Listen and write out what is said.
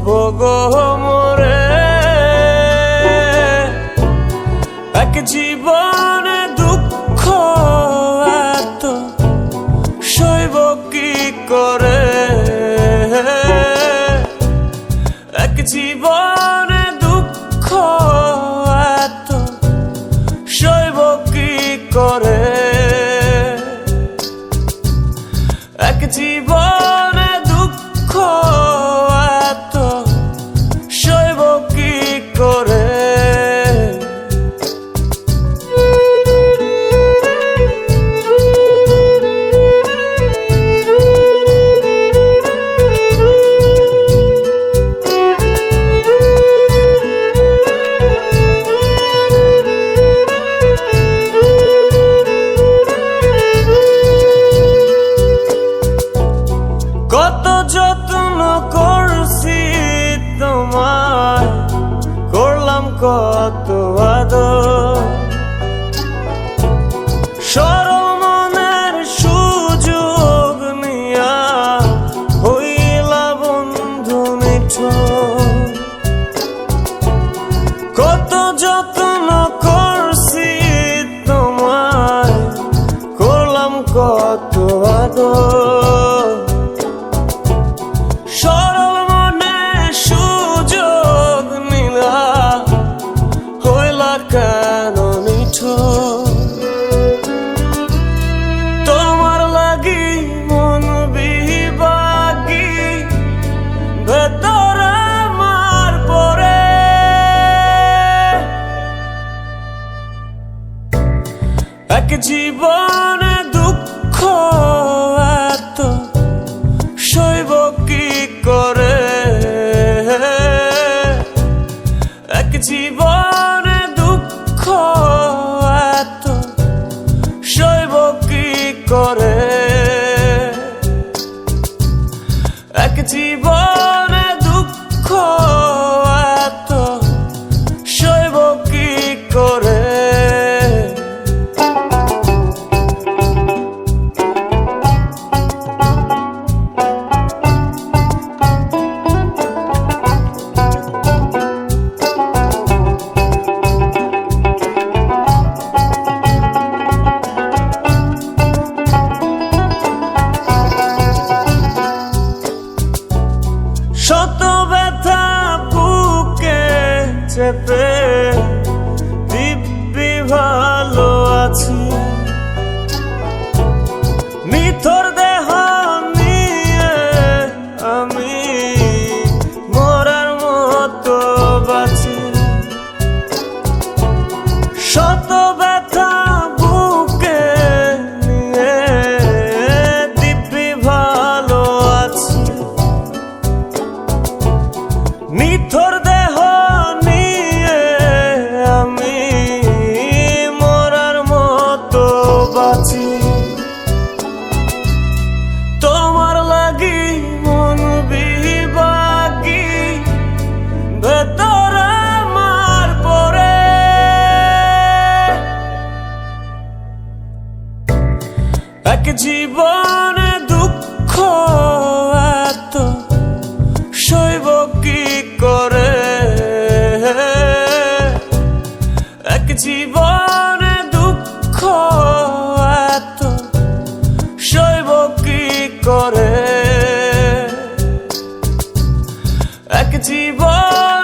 গো মোরে, এক জীবনে দুঃখ এত সইব কি করে, এক জীবনে দুঃখ এত সইব কি করে, এক জীবনে দুঃখ এত সইব কি করে। কত যত্ন করছি তোমায়, করলাম কত আদর, সরল মনের সুযোগ নিয়া হইলা বন্ধু নিঠুর। কত যত্ন করছি তোমায়, করলাম কত আদর, সরল মনে সুযোগ নিলা হইলা কেন নিঠুর। তোমার লাগি মন বিভাগী ভেতর আমার পরে, এক জীবনে দুঃখ এত সইব কি করে, এক জীবনে দুঃখ এত সইব কি করে, এক জীবনে দুঃখ এত সইব কি করে। শত ব্যথা বুকে চেপে দিব্যি ভালো আছি, নিথর দেহ নিয়ে আমি মরার মতো বাঁচি। শত ব্যথা বুকে নিয়ে দিব্যি ভালো আছি, নিথর দেহ নিয়ে আমি মরার মতো বাঁচি। তোমার লাগি মন বিভাগী ভেতর আমার পরে, এক জীবনে দুঃখ এত সইব কি করে, এক জীবনে দুঃখ এত সইব কি করে, এক জীবন